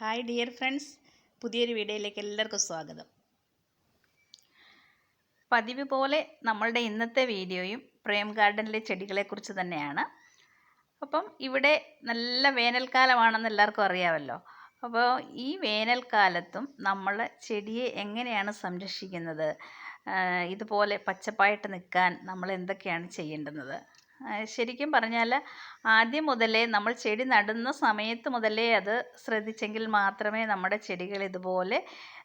Hi dear friends, പുതിയൊരു വീഡിയോയിലേക്ക് എല്ലാവർക്കും സ്വാഗതം. പതിവ് പോലെ നമ്മളുടെ ഇന്നത്തെ വീഡിയോയും പ്രേം ഗാർഡനിലെ ചെടികളെക്കുറിച്ച് തന്നെയാണ്. അപ്പം ഇവിടെ നല്ല വേനൽക്കാലമാണെന്ന് എല്ലാവർക്കും അറിയാമല്ലോ. അപ്പോൾ ഈ വേനൽക്കാലത്തും നമ്മൾ ചെടിയെ എങ്ങനെയാണ് സംരക്ഷിക്കുന്നത്, ഇതുപോലെ പച്ചപ്പായിട്ട് നിൽക്കാൻ നമ്മൾ എന്തൊക്കെയാണ് ചെയ്യേണ്ടുന്നത്? ശരിക്കും പറഞ്ഞാൽ ആദ്യം മുതലേ നമ്മൾ ചെടി നടുന്ന സമയത്ത് മുതലേ അത് ശ്രദ്ധിച്ചെങ്കിൽ മാത്രമേ നമ്മുടെ ചെടികൾ ഇതുപോലെ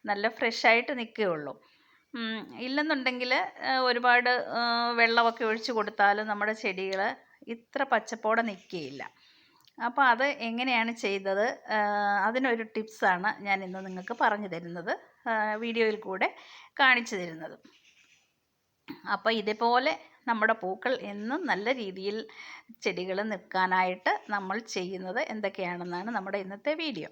നല്ല ഫ്രഷായിട്ട് നിൽക്കുകയുള്ളൂ. ഇല്ലെന്നുണ്ടെങ്കിൽ ഒരുപാട് വെള്ളമൊക്കെ ഒഴിച്ച് കൊടുത്താലും നമ്മുടെ ചെടികൾ ഇത്ര പച്ചപ്പോടെ നിൽക്കുകയില്ല. അപ്പോൾ അത് എങ്ങനെയാണ് ചെയ്തത്, അതിനൊരു ടിപ്സാണ് ഞാൻ ഇന്ന് നിങ്ങൾക്ക് പറഞ്ഞു തരുന്നത്, വീഡിയോയിൽ കൂടെ കാണിച്ചു തരുന്നത്. അപ്പോൾ ഇതേപോലെ നമ്മുടെ പൂക്കൾ എന്നും നല്ല രീതിയിൽ ചെടികൾ നിൽക്കാനായിട്ട് നമ്മൾ ചെയ്യുന്നത് എന്തൊക്കെയാണെന്നാണ് നമ്മുടെ ഇന്നത്തെ വീഡിയോ.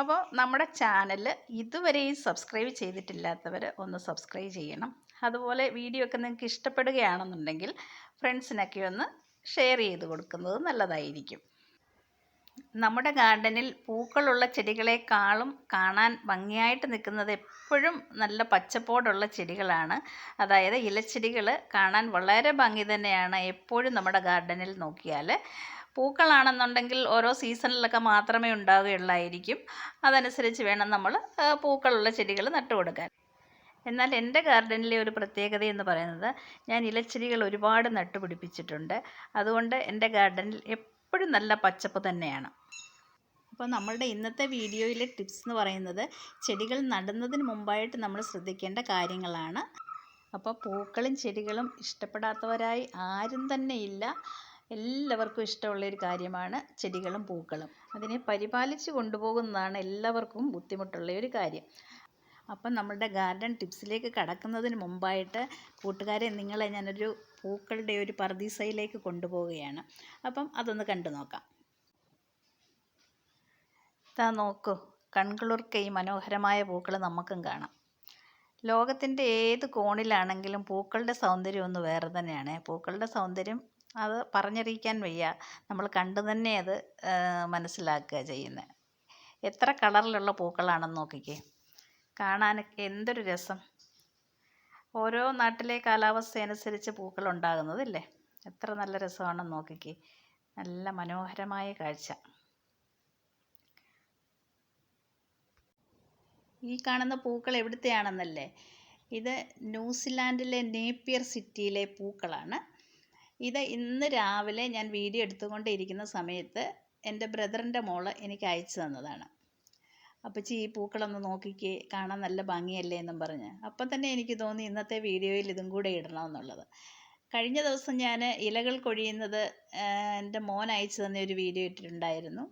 അപ്പോൾ നമ്മുടെ ചാനൽ ഇതുവരെയും സബ്സ്ക്രൈബ് ചെയ്തിട്ടില്ലാത്തവർ ഒന്ന് സബ്സ്ക്രൈബ് ചെയ്യണം. അതുപോലെ വീഡിയോ ഒക്കെ നിങ്ങൾക്ക് ഇഷ്ടപ്പെടുകയാണെന്നുണ്ടെങ്കിൽ ഫ്രണ്ട്സിനൊക്കെ ഒന്ന് ഷെയർ ചെയ്ത് കൊടുക്കുന്നത് നല്ലതായിരിക്കും. നമ്മുടെ ഗാർഡനിൽ പൂക്കളുള്ള ചെടികളെക്കാളും കാണാൻ ഭംഗിയായിട്ട് നിൽക്കുന്നത് എപ്പോഴും നല്ല പച്ചപ്പോടുള്ള ചെടികളാണ്. അതായത് ഇലച്ചെടികൾ കാണാൻ വളരെ ഭംഗി തന്നെയാണ് എപ്പോഴും നമ്മുടെ ഗാർഡനിൽ നോക്കിയാൽ. പൂക്കളാണെന്നുണ്ടെങ്കിൽ ഓരോ സീസണിലൊക്കെ മാത്രമേ ഉണ്ടാവുകയുള്ളായിരിക്കും. അതനുസരിച്ച് വേണം നമ്മൾ പൂക്കളുള്ള ചെടികൾ നട്ടുകൊടുക്കാൻ. എന്നാൽ എൻ്റെ ഗാർഡനിലെ ഒരു പ്രത്യേകത എന്ന് പറയുന്നത്, ഞാൻ ഇലച്ചെടികൾ ഒരുപാട് നട്ടുപിടിപ്പിച്ചിട്ടുണ്ട്. അതുകൊണ്ട് എൻ്റെ ഗാർഡനിൽ എപ്പോഴും നല്ല പച്ചപ്പ് തന്നെയാണ്. അപ്പോൾ നമ്മളുടെ ഇന്നത്തെ വീഡിയോയിലെ ടിപ്സ് എന്ന് പറയുന്നത് ചെടികൾ നടുന്നതിന് മുമ്പായിട്ട് നമ്മൾ ശ്രദ്ധിക്കേണ്ട കാര്യങ്ങളാണ്. അപ്പോൾ പൂക്കളും ചെടികളും ഇഷ്ടപ്പെടാത്തവരായി ആരും തന്നെ ഇല്ല. എല്ലാവർക്കും ഇഷ്ടമുള്ളൊരു കാര്യമാണ് ചെടികളും പൂക്കളും. അതിനെ പരിപാലിച്ച് കൊണ്ടുപോകുന്നതാണ് എല്ലാവർക്കും ബുദ്ധിമുട്ടുള്ള ഒരു കാര്യം. അപ്പം നമ്മളുടെ ഗാർഡൻ ടിപ്സിലേക്ക് കടക്കുന്നതിന് മുമ്പായിട്ട് കൂട്ടുകാരെ, നിങ്ങളെ ഞാനൊരു പൂക്കളുടെ ഒരു പർദീസയിലേക്ക് കൊണ്ടുപോവുകയാണ്. അപ്പം അതൊന്ന് കണ്ടു നോക്കാം. നോക്കൂ, കൺകുളിർക്കെ ഈ മനോഹരമായ പൂക്കൾ നമുക്കും കാണാം. ലോകത്തിൻ്റെ ഏത് കോണിലാണെങ്കിലും പൂക്കളുടെ സൗന്ദര്യം ഒന്ന് വേറെ തന്നെയാണ്. പൂക്കളുടെ സൗന്ദര്യം അത് പറഞ്ഞറിയിക്കാൻ വയ്യ, നമ്മൾ കണ്ടു തന്നെ അത് മനസ്സിലാക്കുക ചെയ്യുന്നത്. എത്ര കളറിലുള്ള പൂക്കളാണെന്ന് നോക്കിക്കേ, കാണാനൊക്കെ എന്തൊരു രസം. ഓരോ നാട്ടിലെ കാലാവസ്ഥ അനുസരിച്ച് പൂക്കൾ ഉണ്ടാകുന്നതല്ലേ, എത്ര നല്ല രസമാണെന്ന് നോക്കിക്കേ. നല്ല മനോഹരമായ കാഴ്ച. ഈ കാണുന്ന പൂക്കൾ എവിടുത്തെയാണെന്നല്ലേ? ഇത് ന്യൂസിലാൻഡിലെ നേപ്പിയർ സിറ്റിയിലെ പൂക്കളാണ്. ഇത് ഇന്ന് രാവിലെ ഞാൻ വീഡിയോ എടുത്തുകൊണ്ടിരിക്കുന്ന സമയത്ത് എൻ്റെ ബ്രദറിൻ്റെ മോള് എനിക്ക് അയച്ചു തന്നതാണ്. അപ്പച്ചി, ഈ പൂക്കളൊന്ന് നോക്കിക്കേ, കാണാൻ നല്ല ഭംഗിയല്ലേ എന്നും പറഞ്ഞ്. അപ്പം തന്നെ എനിക്ക് തോന്നി ഇന്നത്തെ വീഡിയോയിൽ ഇതും കൂടെ ഇടണമെന്നുള്ളത്. കഴിഞ്ഞ ദിവസം ഞാൻ ഇലകൾ കൊഴിയുന്നത് എൻ്റെ മോൻ അയച്ചു തന്ന ഒരു വീഡിയോ ഇട്ടിട്ടുണ്ടായിരുന്നു.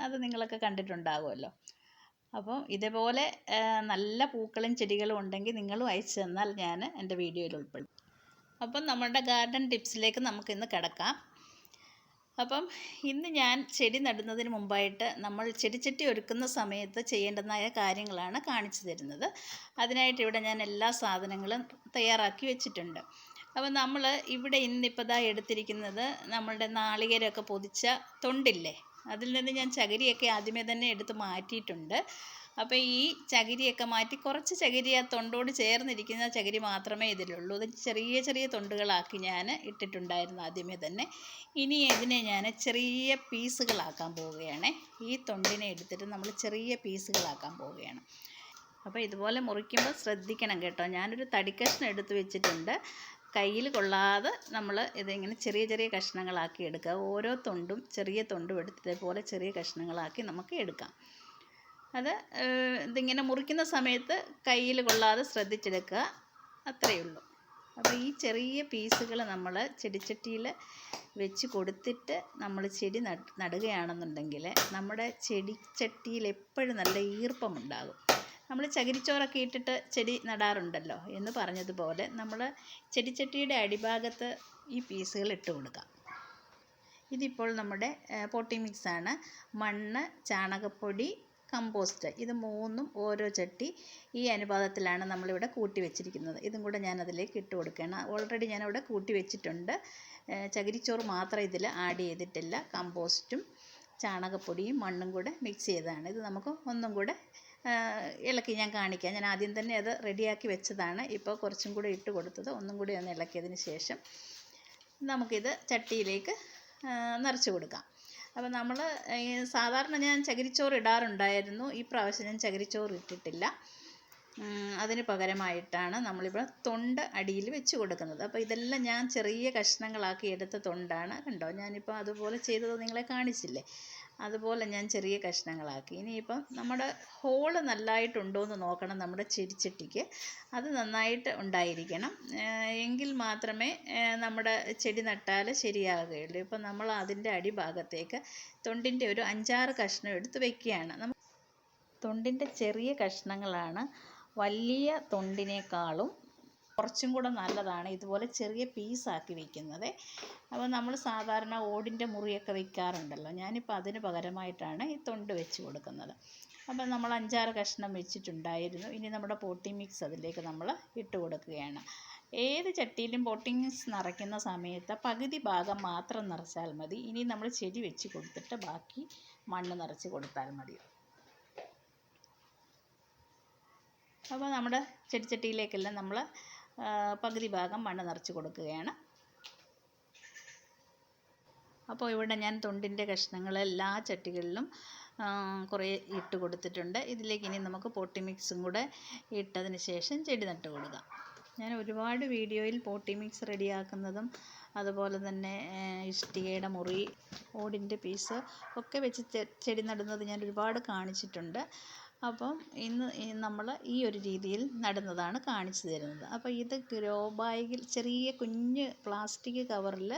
അത് നിങ്ങളൊക്കെ കണ്ടിട്ടുണ്ടാകുമല്ലോ. അപ്പം ഇതേപോലെ നല്ല പൂക്കളും ചെടികളും ഉണ്ടെങ്കിൽ നിങ്ങളും അയച്ചു തന്നാൽ ഞാൻ എൻ്റെ വീഡിയോയിൽ ഉൾപ്പെടും. അപ്പം നമ്മളുടെ ഗാർഡൻ ടിപ്സിലേക്ക് നമുക്കിന്ന് കിടക്കാം. അപ്പം ഇന്ന് ഞാൻ ചെടി നടുന്നതിന് മുമ്പായിട്ട് നമ്മൾ ചെടിച്ചട്ടി ഒരുക്കുന്ന സമയത്ത് ചെയ്യേണ്ടതായ കാര്യങ്ങളാണ് കാണിച്ചു തരുന്നത്. അതിനായിട്ട് ഇവിടെ ഞാൻ എല്ലാ സാധനങ്ങളും തയ്യാറാക്കി വെച്ചിട്ടുണ്ട്. അപ്പം നമ്മൾ ഇവിടെ ഇന്നിപ്പോൾ എടുത്തിരിക്കുന്നത് നമ്മളുടെ നാളികേരമൊക്കെ പൊതിച്ച തൊണ്ടില്ലേ, അതിൽ നിന്ന് ഞാൻ ചകിരിയൊക്കെ ആദ്യമേ തന്നെ എടുത്ത് മാറ്റിയിട്ടുണ്ട്. അപ്പോൾ ഈ ചകിരിയൊക്കെ മാറ്റി കുറച്ച് ചകിരി ആ തൊണ്ടോട് ചേർന്നിരിക്കുന്ന ചകിരി മാത്രമേ ഇതിലുള്ളൂ. ഇത് ചെറിയ ചെറിയ തൊണ്ടുകളാക്കി ഞാൻ ഇട്ടിട്ടുണ്ടായിരുന്നു ആദ്യമേ തന്നെ. ഇനി ഇതിനെ ഞാൻ ചെറിയ പീസുകളാക്കാൻ പോവുകയാണ്. ഈ തൊണ്ടിനെ എടുത്തിട്ട് നമ്മൾ ചെറിയ പീസുകളാക്കാൻ പോവുകയാണ്. അപ്പോൾ ഇതുപോലെ മുറിക്കുമ്പോൾ ശ്രദ്ധിക്കണം കേട്ടോ. ഞാനൊരു തടിക്കഷ്ണം എടുത്ത് വെച്ചിട്ടുണ്ട്. കയ്യിൽ കൊള്ളാതെ നമ്മൾ ഇതിങ്ങനെ ചെറിയ ചെറിയ കഷ്ണങ്ങളാക്കി എടുക്കുക. ഓരോ തൊണ്ടും ചെറിയ തൊണ്ടും എടുത്തതുപോലെ ചെറിയ കഷ്ണങ്ങളാക്കി നമുക്ക് എടുക്കാം. അത് ഇതിങ്ങനെ മുറിക്കുന്ന സമയത്ത് കയ്യിൽ കൊള്ളാതെ ശ്രദ്ധിച്ചെടുക്കുക, അത്രയേ ഉള്ളൂ. അപ്പോൾ ഈ ചെറിയ പീസുകൾ നമ്മൾ ചെടിച്ചട്ടിയിൽ വെച്ച് കൊടുത്തിട്ട് നമ്മൾ ചെടി നടുകയാണെന്നുണ്ടെങ്കിൽ നമ്മുടെ ചെടിച്ചട്ടിയിൽ എപ്പോഴും നല്ല ഈർപ്പമുണ്ടാകും. നമ്മൾ ചകിരിച്ചോറൊക്കെ ഇട്ടിട്ട് ചെടി നടാറുണ്ടല്ലോ എന്ന് പറഞ്ഞതുപോലെ നമ്മൾ ചെടിച്ചട്ടിയുടെ അടിഭാഗത്ത് ഈ പീസുകൾ ഇട്ട് കൊടുക്കാം. ഇതിപ്പോൾ നമ്മുടെ പോട്ടി മിക്സാണ്. മണ്ണ്, ചാണകപ്പൊടി, കമ്പോസ്റ്റ്, ഇത് മൂന്നും ഓരോ ചട്ടി ഈ അനുപാതത്തിലാണ് നമ്മളിവിടെ കൂട്ടി വെച്ചിരിക്കുന്നത്. ഇതും കൂടെ ഞാൻ അതിലേക്ക് ഇട്ട് കൊടുക്കണം. ഓൾറെഡി ഞാനിവിടെ കൂട്ടി വെച്ചിട്ടുണ്ട്. ചകിരിച്ചോറ് മാത്രം ഇതിൽ ആഡ് ചെയ്തിട്ടില്ല. കമ്പോസ്റ്റും ചാണകപ്പൊടിയും മണ്ണും കൂടെ മിക്സ് ചെയ്തതാണ്. ഇത് നമുക്ക് ഒന്നും കൂടെ ഇളക്കി ഞാൻ കാണിക്കാം. ഞാൻ ആദ്യം തന്നെ അത് റെഡിയാക്കി വെച്ചതാണ്. ഇപ്പോൾ കുറച്ചും കൂടെ ഇട്ട് കൊടുത്തത് ഒന്നും കൂടി ഒന്ന് ഇളക്കിയതിന് ശേഷം നമുക്കിത് ചട്ടിയിലേക്ക് നിറച്ച് കൊടുക്കാം. അപ്പോൾ നമ്മൾ സാധാരണ ഞാൻ ചകിരിച്ചോറ് ഇടാറുണ്ടായിരുന്നു. ഈ പ്രാവശ്യം ഞാൻ ചകിരിച്ചോറ് ഇട്ടിട്ടില്ല. അതിന് പകരമായിട്ടാണ് നമ്മളിപ്പോൾ തൊണ്ട് അടിയിൽ വെച്ച് കൊടുക്കുന്നത്. അപ്പോൾ ഇതെല്ലാം ഞാൻ ചെറിയ കഷ്ണങ്ങളാക്കി എടുത്ത തൊണ്ടാണ്. കണ്ടോ, ഞാനിപ്പോൾ അതുപോലെ ചെയ്തത് നിങ്ങളെ കാണിച്ചില്ലേ, അതുപോലെ ഞാൻ ചെറിയ കഷ്ണങ്ങളാക്കി. ഇനിയിപ്പം നമ്മുടെ ഹോള് നല്ലതായിട്ടുണ്ടോ എന്ന് നോക്കണം നമ്മുടെ ചെടിച്ചട്ടിക്ക്. അത് നന്നായിട്ട് ഉണ്ടായിരിക്കണം, എങ്കിൽ മാത്രമേ നമ്മുടെ ചെടി നട്ടാൽ ശരിയാകുകയുള്ളൂ. ഇപ്പം നമ്മൾ അതിൻ്റെ അടിഭാഗത്തേക്ക് തൊണ്ടിൻ്റെ ഒരു 5-6 കഷ്ണം എടുത്ത് വയ്ക്കുകയാണ്. തൊണ്ടിൻ്റെ ചെറിയ കഷ്ണങ്ങളാണ് വലിയ തൊണ്ടിനേക്കാളും കുറച്ചും കൂടെ നല്ലതാണ് ഇതുപോലെ ചെറിയ പീസാക്കി വയ്ക്കുന്നത്. അപ്പോൾ നമ്മൾ സാധാരണ ഓടിൻ്റെ മുറിയൊക്കെ വയ്ക്കാറുണ്ടല്ലോ, ഞാനിപ്പോൾ അതിന് പകരമായിട്ടാണ് ഈ തൊണ്ട് വെച്ച് കൊടുക്കുന്നത്. അപ്പോൾ നമ്മൾ 5-6 കഷ്ണം വെച്ചിട്ടുണ്ടായിരുന്നു. ഇനി നമ്മുടെ പോട്ടി മിക്സ് അതിലേക്ക് നമ്മൾ ഇട്ട് കൊടുക്കുകയാണ്. ഏത് ചട്ടിയിലും പോട്ടി മിക്സ് നിറയ്ക്കുന്ന സമയത്ത് പകുതി ഭാഗം മാത്രം നിറച്ചാൽ മതി. ഇനി നമ്മൾ ചെടി വെച്ച് കൊടുത്തിട്ട് ബാക്കി മണ്ണ് നിറച്ച് കൊടുത്താൽ മതി. അപ്പോൾ നമ്മുടെ ചെടിച്ചട്ടിയിലേക്കെല്ലാം നമ്മൾ പകുതി ഭാഗം മണ്ണ് നിറച്ച് കൊടുക്കുകയാണ്. അപ്പോൾ ഇവിടെ ഞാൻ തൊണ്ടിൻ്റെ കഷ്ണങ്ങൾ എല്ലാ ചട്ടികളിലും കുറേ ഇട്ട് കൊടുത്തിട്ടുണ്ട്. ഇതിലേക്ക് ഇനി നമുക്ക് പോട്ടി മിക്സും കൂടെ ഇട്ടതിന് ശേഷം ചെടി നട്ട് കൊടുക്കാം. ഞാൻ ഒരുപാട് വീഡിയോയിൽ പോട്ടി മിക്സ് റെഡിയാക്കുന്നതും അതുപോലെ തന്നെ ഇഷ്ടികയുടെ മുറി, ഓടിൻ്റെ പീസ് ഒക്കെ വെച്ച് ചെടി നടുന്നത് ഞാൻ ഒരുപാട് കാണിച്ചിട്ടുണ്ട്. അപ്പം ഇന്ന് നമ്മൾ ഈ ഒരു രീതിയിൽ നടുന്നതാണ് കാണിച്ചു തരുന്നത്. അപ്പോൾ ഇത് ഗ്രോ ബാഗിൽ ചെറിയ കുഞ്ഞ് പ്ലാസ്റ്റിക് കവറിൽ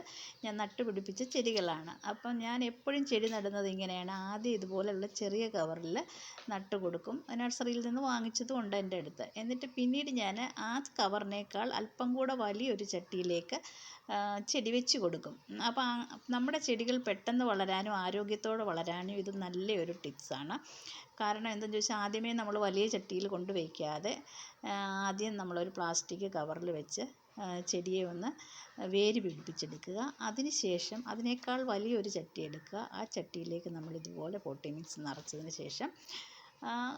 ഞാൻ നട്ടുപിടിപ്പിച്ച ചെടികളാണ്. അപ്പം ഞാൻ എപ്പോഴും ചെടി നടുന്നത് ഇങ്ങനെയാണ്. ആദ്യം ഇതുപോലെയുള്ള ചെറിയ കവറിൽ നട്ടു കൊടുക്കും. നഴ്സറിയിൽ നിന്ന് വാങ്ങിച്ചതും ഉണ്ട് എൻ്റെ അടുത്ത്. എന്നിട്ട് പിന്നീട് ഞാൻ ആ കവറിനേക്കാൾ അല്പം കൂടെ വലിയൊരു ചട്ടിയിലേക്ക് ചെടി വെച്ച് കൊടുക്കും. അപ്പോൾ നമ്മുടെ ചെടികൾ പെട്ടെന്ന് വളരാനും ആരോഗ്യത്തോടെ വളരാനും ഇത് നല്ലൊരു ടിപ്സാണ്. കാരണം എന്താണെന്ന് ചോദിച്ചാൽ ആദ്യമേ നമ്മൾ വലിയ ചട്ടിയിൽ കൊണ്ട് വയ്ക്കാതെ ആദ്യം നമ്മളൊരു പ്ലാസ്റ്റിക് കവറിൽ വെച്ച് ചെടിയെ ഒന്ന് വേര് പിടിപ്പിച്ചെടുക്കുക. അതിന് ശേഷം അതിനേക്കാൾ വലിയൊരു ചട്ടി എടുക്കുക. ആ ചട്ടിയിലേക്ക് നമ്മൾ ഇതുപോലെ പോട്ടി മിക്സ് നിറച്ചതിന് ശേഷം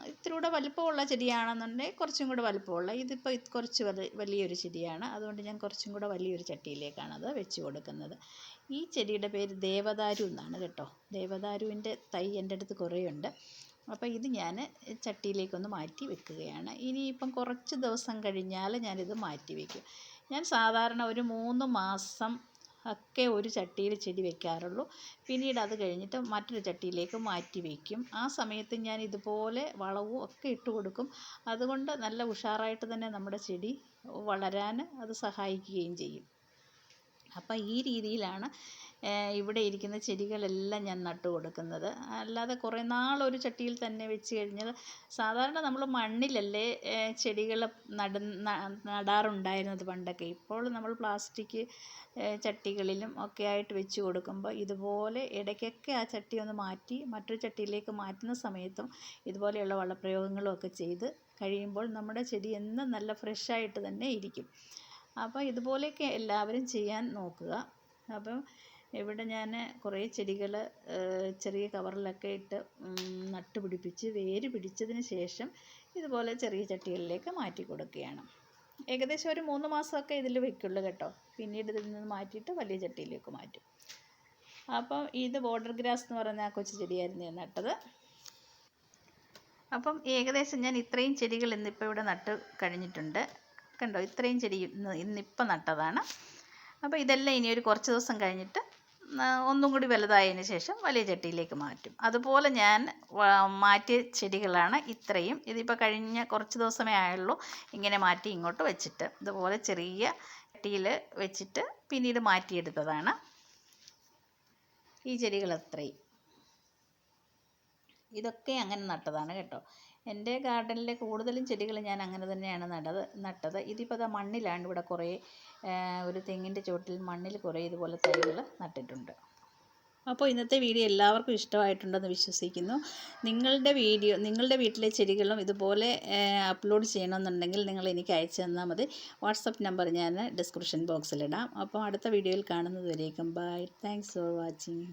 ഇത്തിരി കൂടെ വലിപ്പമുള്ള ചെടിയാണെന്നുണ്ടെങ്കിൽ കുറച്ചും കൂടെ വലിപ്പമുള്ള, ഇതിപ്പോൾ കുറച്ച് വലിയൊരു ചെടിയാണ്, അതുകൊണ്ട് ഞാൻ കുറച്ചും കൂടെ വലിയൊരു ചട്ടിയിലേക്കാണ് അത് വെച്ച് കൊടുക്കുന്നത്. ഈ ചെടിയുടെ പേര് ദേവദാരു എന്നാണ് കേട്ടോ. ദേവദാരുവിൻ്റെ തൈ എൻ്റെ അടുത്ത് കുറേ ഉണ്ട്. അപ്പോൾ ഇത് ഞാൻ ചട്ടിയിലേക്കൊന്ന് മാറ്റി വെക്കുകയാണ്. ഇനിയിപ്പം കുറച്ച് ദിവസം കഴിഞ്ഞാൽ ഞാനിത് മാറ്റി വയ്ക്കും. ഞാൻ സാധാരണ ഒരു 3 മാസം ഒക്കെ ഒരു ചട്ടിയിൽ ചെടി വെക്കാറുള്ളൂ. പിന്നീട് അത് കഴിഞ്ഞിട്ട് മറ്റൊരു ചട്ടിയിലേക്ക് മാറ്റി വയ്ക്കും. ആ സമയത്ത് ഞാൻ ഇതുപോലെ വളവും ഒക്കെ ഇട്ട് കൊടുക്കും. അതുകൊണ്ട് നല്ല ഉഷാറായിട്ട് തന്നെ നമ്മുടെ ചെടി വളരാൻ അത് സഹായിക്കുകയും ചെയ്യും. അപ്പോൾ ഈ രീതിയിലാണ് ഇവിടെ ഇരിക്കുന്ന ചെടികളെല്ലാം ഞാൻ നട്ടു കൊടുക്കുന്നത്. അല്ലാതെ കുറേ നാളൊരു ചട്ടിയിൽ തന്നെ വെച്ച് കഴിഞ്ഞാൽ സാധാരണ നമ്മൾ മണ്ണിലല്ലേ ചെടികൾ നടാറുണ്ടായിരുന്നത് പണ്ടൊക്കെ. ഇപ്പോൾ നമ്മൾ പ്ലാസ്റ്റിക് ചട്ടികളിലും ഒക്കെ ആയിട്ട് വെച്ച് കൊടുക്കുമ്പോൾ ഇതുപോലെ ഇടയ്ക്കൊക്കെ ആ ചട്ടി ഒന്ന് മാറ്റി മറ്റൊരു ചട്ടിയിലേക്ക് മാറ്റുന്ന സമയത്തും ഇതുപോലെയുള്ള വളപ്രയോഗങ്ങളും ഒക്കെ ചെയ്ത് കഴിയുമ്പോൾ നമ്മുടെ ചെടി എന്നും നല്ല ഫ്രഷായിട്ട് തന്നെ ഇരിക്കും. അപ്പോൾ ഇതുപോലെയൊക്കെ എല്ലാവരും ചെയ്യാൻ നോക്കുക. അപ്പം ഇവിടെ ഞാൻ കുറേ ചെടികൾ ചെറിയ കവറിലൊക്കെ ഇട്ട് നട്ടുപിടിപ്പിച്ച് വേര് പിടിച്ചതിന് ശേഷം ഇതുപോലെ ചെറിയ ചട്ടികളിലേക്ക് മാറ്റി കൊടുക്കുകയാണ്. ഏകദേശം ഒരു 3 മാസമൊക്കെ ഇതിൽ വയ്ക്കുള്ളൂ കേട്ടോ. പിന്നീട് ഇതിൽ നിന്ന് മാറ്റിയിട്ട് വലിയ ചട്ടിയിലേക്ക് മാറ്റും. അപ്പം ഇത് ബോർഡർ ഗ്രാസ് എന്ന് പറയുന്ന ആ കൊച്ചു ചെടിയായിരുന്നു ഞാൻ നട്ടത്. അപ്പം ഏകദേശം ഞാൻ ഇത്രയും ചെടികൾ ഇന്നിപ്പോൾ ഇവിടെ നട്ട് കഴിഞ്ഞിട്ടുണ്ട്. കണ്ടോ, ഇത്രയും ചെടി ഇന്നിപ്പം നട്ടതാണ്. അപ്പോൾ ഇതെല്ലാം ഇനി ഒരു കുറച്ച് ദിവസം കഴിഞ്ഞിട്ട് ഒന്നും കൂടി വലുതായതിന് ശേഷം വലിയ ചട്ടിയിലേക്ക് മാറ്റും. അതുപോലെ ഞാൻ മാറ്റിയ ചെടികളാണ് ഇത്രയും. ഇതിപ്പോൾ കഴിഞ്ഞ കുറച്ച് ദിവസമേ ആയുള്ളൂ ഇങ്ങനെ മാറ്റി ഇങ്ങോട്ട് വെച്ചിട്ട്. ഇതുപോലെ ചെറിയ ചട്ടിയിൽ വെച്ചിട്ട് പിന്നീട് മാറ്റിയെടുത്തതാണ് ഈ ചെടികൾ അത്രയും. ഇതൊക്കെ അങ്ങനെ നട്ടതാണ് കേട്ടോ. എൻ്റെ ഗാർഡനിലെ കൂടുതലും ചെടികൾ ഞാൻ അങ്ങനെ തന്നെയാണ് നട്ടത്. ഇതിപ്പോൾ അത് മണ്ണിലാണ്. ഇവിടെ കുറേ ഒരു തെങ്ങിൻ്റെ ചുവട്ടിൽ മണ്ണിൽ കുറേ ഇതുപോലെ തൈകൾ നട്ടിട്ടുണ്ട്. അപ്പോൾ ഇന്നത്തെ വീഡിയോ എല്ലാവർക്കും ഇഷ്ടമായിട്ടുണ്ടെന്ന് വിശ്വസിക്കുന്നു. നിങ്ങളുടെ വീട്ടിലെ ചെടികളും ഇതുപോലെ അപ്ലോഡ് ചെയ്യണമെന്നുണ്ടെങ്കിൽ നിങ്ങൾ എനിക്ക് അയച്ചു തന്നാൽ മതി. വാട്സപ്പ് നമ്പർ ഞാൻ ഡിസ്ക്രിപ്ഷൻ ബോക്സിലിടാം. അപ്പോൾ അടുത്ത വീഡിയോയിൽ കാണുന്നത് വരേക്കും ബൈ. Thanks for watching.